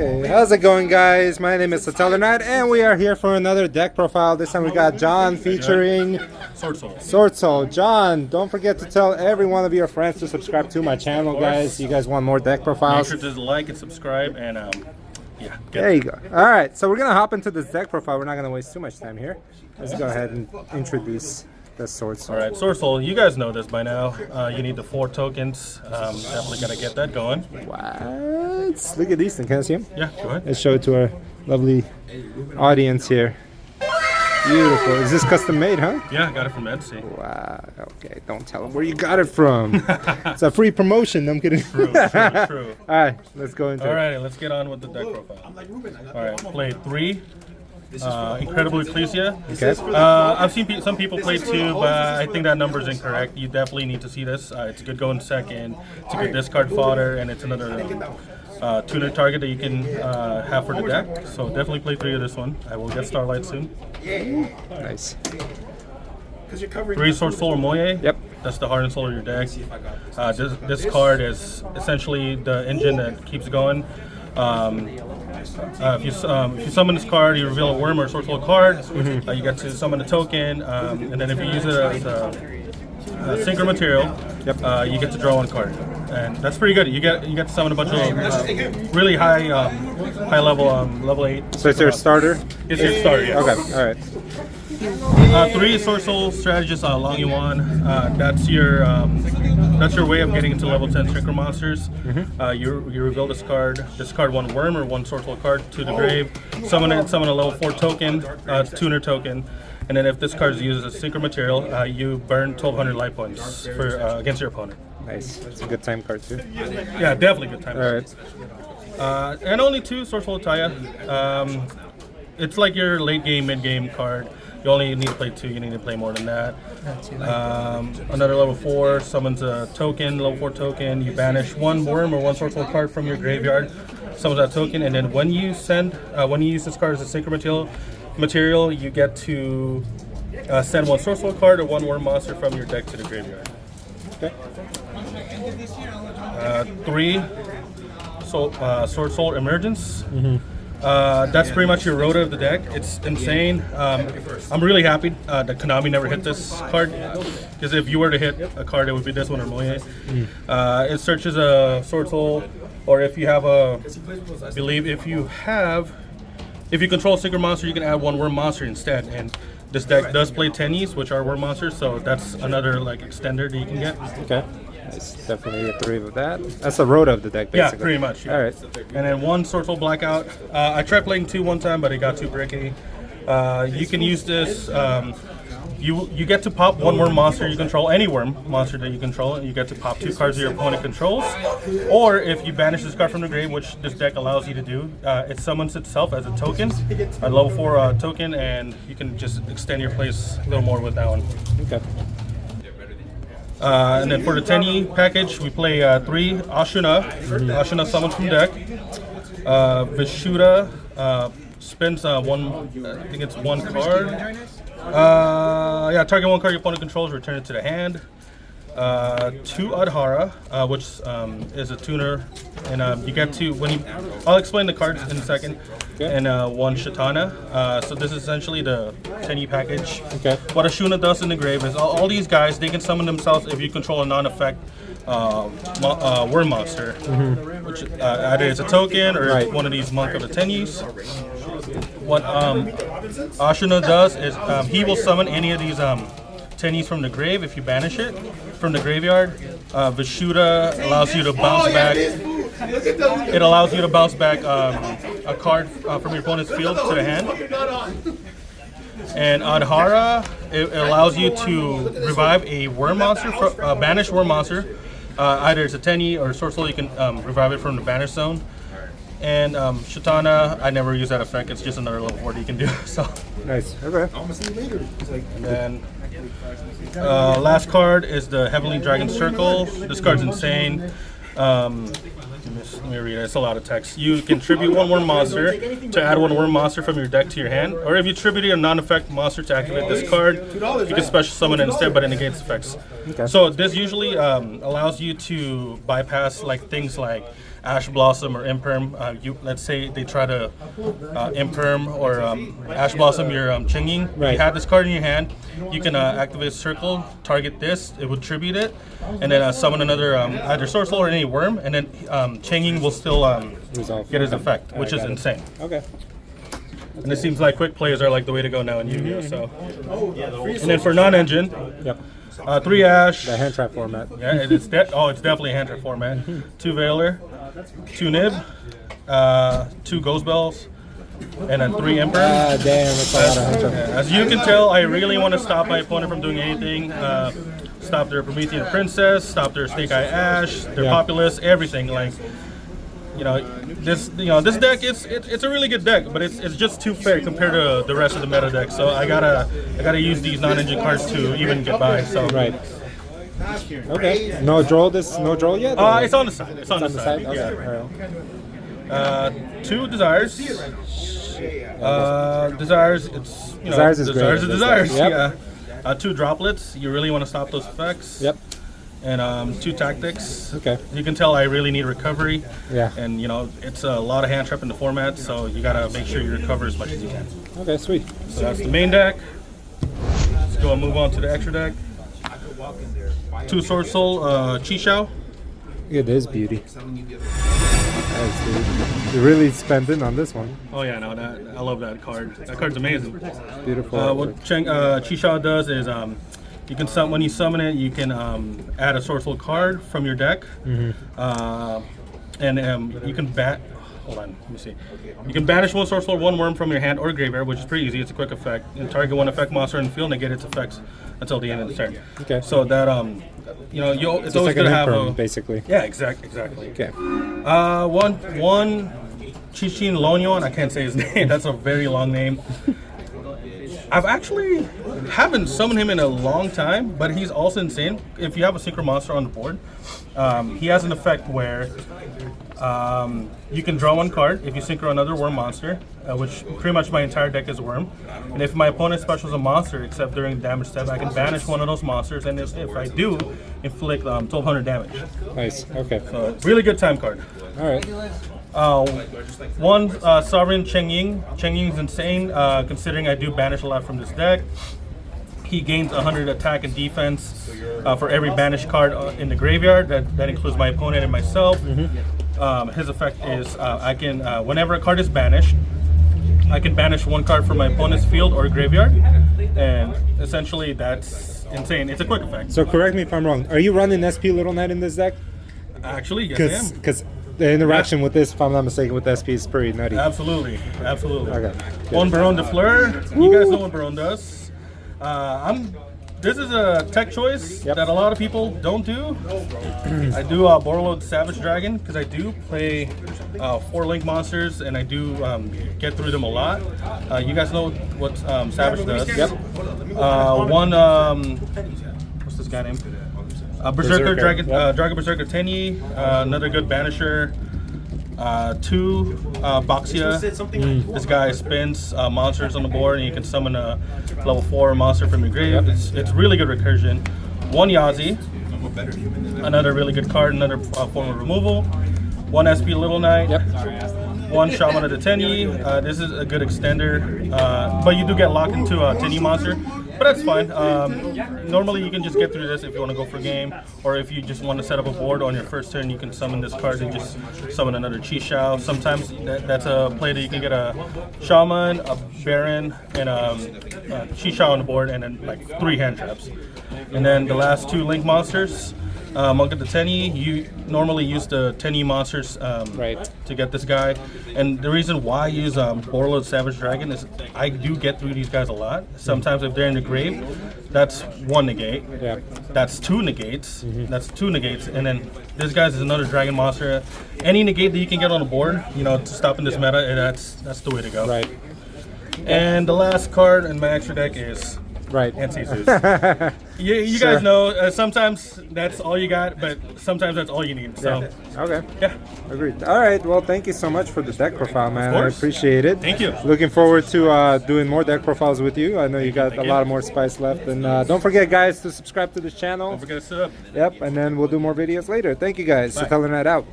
Hey, how's it going, guys? My name is Teny, and we are here for another deck profile. This time we got John featuring Swordsoul. Swordsoul. John, don't forget to tell every one of your friends to subscribe to my channel, guys. You guys want more deck profiles? Make sure to like and subscribe, and yeah. There you go. All right, so we're gonna hop into this deck profile. We're not gonna waste too much time here. Let's go ahead and introduce the Swordsoul. All right, Swordsoul. You guys know this by now. You need the 4 tokens. Definitely gotta get that going. What? Look at these things. Can I see them? Yeah, go ahead. Let's show it to our lovely audience here. Beautiful. Is this custom made, huh? Yeah, I got it from Etsy. Wow. Okay, don't tell them where you got it from. It's a free promotion. I'm kidding. True. All right, let's go into it. All right, let's get on with the deck profile. All right, play 3. Incredible Ecclesia. Okay. I've seen some people play 2, but I think that number is incorrect. You definitely need to see this. It's a good going second. It's a good discard fodder, and it's another tuner target that you can have for the deck. So definitely play 3 of this one. I will get Starlight soon. Nice. 3 Swordsoul or Moye. Yep. That's the heart and soul of your deck. This card is essentially the engine that keeps going. If you summon this card, you reveal a worm or a Swordsoul card. You get to summon a token, and then if you use it as a synchro material, you get to draw 1 card, and that's pretty good. You get to summon a bunch of really high level level 8. So it's your starter? It's your starter. Yes. Okay. All right. 3 Swordsoul Strategist Long Yuan. That's your way of getting into level 10 synchro monsters. You reveal this card 1 worm or 1 Swordsoul card to the grave. Summon it. Summon a level 4 token, tuner token. And then if this card is used as a synchro material, you burn 1,200 life points for against your opponent. Nice. It's a good time card too. Yeah, definitely good time. All right. And only 2 Swordsoul Taya. It's like your late game, mid game card. You only need to play 2. You need to play more than that. Another level 4 summons a token, level 4 token. You banish 1 worm or 1 Swordsoul card from your graveyard. Summons that token, and then when you use this card as a synchro material, you get to send 1 Swordsoul card or 1 worm monster from your deck to the graveyard. Okay. 3 Swordsoul Emergence. That's pretty much your rota of the deck. It's insane. I'm really happy that Konami never hit this card, because if you were to hit a card, it would be this one or Moye. It searches a Swordsoul, or if you have if you control a synchro monster, you can add 1 worm monster instead. And this deck does play Tenys, which are worm monsters, so that's another like extender that you can get. Okay. Nice. Definitely get 3 of that. That's the rota of the deck, basically. Yeah, pretty much. Yeah. All right. And then 1 Swordsoul Blackout. I tried playing 2 one time, but it got too bricky. You can use this. You get to pop 1 worm monster you control, any worm monster that you control, and you get to pop 2 cards that your opponent controls. Or if you banish this card from the grave, which this deck allows you to do, it summons itself as a token, a level 4 token, and you can just extend your plays a little more with that one. Okay. And then for the Teny package, we play 3 Ashuna. Ashuna summons from deck. Vishuddha spends 1. I think it's 1 card. Target 1 card your opponent controls, return it to the hand. 2 Adhara, which is a tuner, and you get to I'll explain the cards in a second. Okay. And 1 Shatana. So this is essentially the Teny package. Okay. What Ashuna does in the grave is all these guys, they can summon themselves if you control a non-effect worm monster, which either it's a token or it's one of these Monk of the Tenys. What Ashuna does is he will summon any of these Tenys from the grave if you banish it from the graveyard. Vishuddha allows you to bounce back. It allows you to bounce back a card from your opponent's field to the hand. And Adhara, it allows you to revive a worm monster, a banished worm monster. Either it's a Teny or a Swordsoul, you can revive it from the banish zone. And Shatana, I never use that effect. It's just another level 4 that you can do. So nice. Okay. And then last card is the Heavenly Dragon Circle. This card's insane. Let me read it. It's a lot of text. You can tribute 1 worm monster to add 1 worm monster from your deck to your hand, or if you tribute a non-effect monster to activate this card, you can special summon it instead, but it negates effects. Okay. So this usually allows you to bypass like things like Ash Blossom or Imperm. Let's say they try to Imperm or Ash Blossom your Chinging. Right. You have this card in your hand, you can activate Circle, target this, it would tribute it, and then summon another either Swordsoul or any worm, and then Chinging will still get his effect, which is insane. Okay. And it seems like quick plays are like the way to go now in Yu-Gi-Oh! So, and then for non-engine, Yep. 3 Ash. The hand trap format. Yeah, it's definitely a hand trap format. 2 Veiler, 2 Nib, 2 Ghost Bells, and then 3 Emperor. Ah, damn, that's a lot of hand trap. As you can tell, I really want to stop my opponent from doing anything. Stop their Promethean Princess, stop their Snake Eye Ash, their Populace, everything. Like, this deck it's a really good deck, but it's just too fair compared to the rest of the meta deck. So I gotta use these non-engine cards to even get by. So Right. Okay. No draw yet? it's on the side. It's on the side. Okay. Yeah. All right. 2 Desires. Desires. It's Desires is great. Desires is Desires. Yep. Yeah. 2 Droplets. You really want to stop those effects. Yep. And 2 Tactics. Okay. You can tell I really need recovery. Yeah. And it's a lot of hand trap in the format, so you gotta make sure you recover as much as you can. Okay, sweet. So that's the main deck. Let's go and move on to the extra deck. 2 Swordsoul, Chisao. Look at this beauty. Nice, dude. You really spent in on this one. Oh yeah, no, I love that card. That card's amazing. Beautiful. What Chisao does is you can when you summon it, you can add a Swordsoul card from your deck, and you can Hold on, let me see. You can banish 1 Swordsoul, 1 worm from your hand or graveyard, which is pretty easy. It's a quick effect. And target 1 effect monster in the field and negate its effects until the end of the turn. Okay. So that it's always like gonna an have Imperm, a basically. Yeah, exactly. Okay. One Chichin Lonyon. I can't say his name. That's a very long name. I've actually haven't summoned him in a long time, but he's also insane. If you have a synchro monster on the board, he has an effect where you can draw 1 card if you synchro another worm monster, which pretty much my entire deck is worm. And if my opponent specials a monster, except during the damage step, I can banish 1 of those monsters, and if I do, inflict 1,200 damage. Nice. Okay. So really good time card. All right. 1 Sovereign Cheng-Ying. Cheng-Ying's insane, considering I do banish a lot from this deck. He gains 100 attack and defense for every banished card in the graveyard. That includes my opponent and myself. His effect is I can, whenever a card is banished, I can banish 1 card from my opponent's field or graveyard. And essentially that's insane. It's a quick effect. So correct me if I'm wrong. Are you running SP Little Knight in this deck? Actually, yes I am. Because the interaction with this, if I'm not mistaken, with SP is pretty nutty. Absolutely. Okay. On Baron de Fleur, you guys know what Baron does. This is a tech choice that a lot of people don't do. I do Borreload Savage Dragon because I do play 4 Link monsters and I do get through them a lot. You guys know what Savage does. Yep. 1, what's this guy named? Berserker, Dragon Berserker Teny, another good banisher. 2 Boxia. This guy spins monsters on the board, and you can summon a level 4 monster from your grave. It's really good recursion. 1 Yazi, another really good card, another form of removal. 1 SP Little Knight. Yep. 1 Shaman of the Teny. This is a good extender, but you do get locked into a Teny monster. But that's fine. Normally you can just get through this if you want to go for game, or if you just want to set up a board on your first turn, you can summon this card and just summon another Chisao. Sometimes that's a play that you can get a Shaman, a Baron, and a Chisao on the board, and then like 3 hand traps. And then the last 2 Link monsters. Monk of the Teny, you normally use the Teny monsters to get this guy. And the reason why I use Borreload Savage Dragon is I do get through these guys a lot. Sometimes if they're in the grave, that's 1 negate. Yeah. That's 2 negates. That's 2 negates. And then this guy's is another dragon monster. Any negate that you can get on the board, to stop in this meta, that's the way to go. Right. And the last card in my extra deck is Ancestors. You guys know, sometimes that's all you got, but sometimes that's all you need. So, okay. Yeah. Agreed. All right. Well, thank you so much for the deck profile, man. Of course. I appreciate it. Thank you. Looking forward to doing more deck profiles with you. I know you got a lot more spice left. And don't forget, guys, to subscribe to this channel. Don't forget to sub. Yep. And then we'll do more videos later. Thank you, guys. So Telling that out.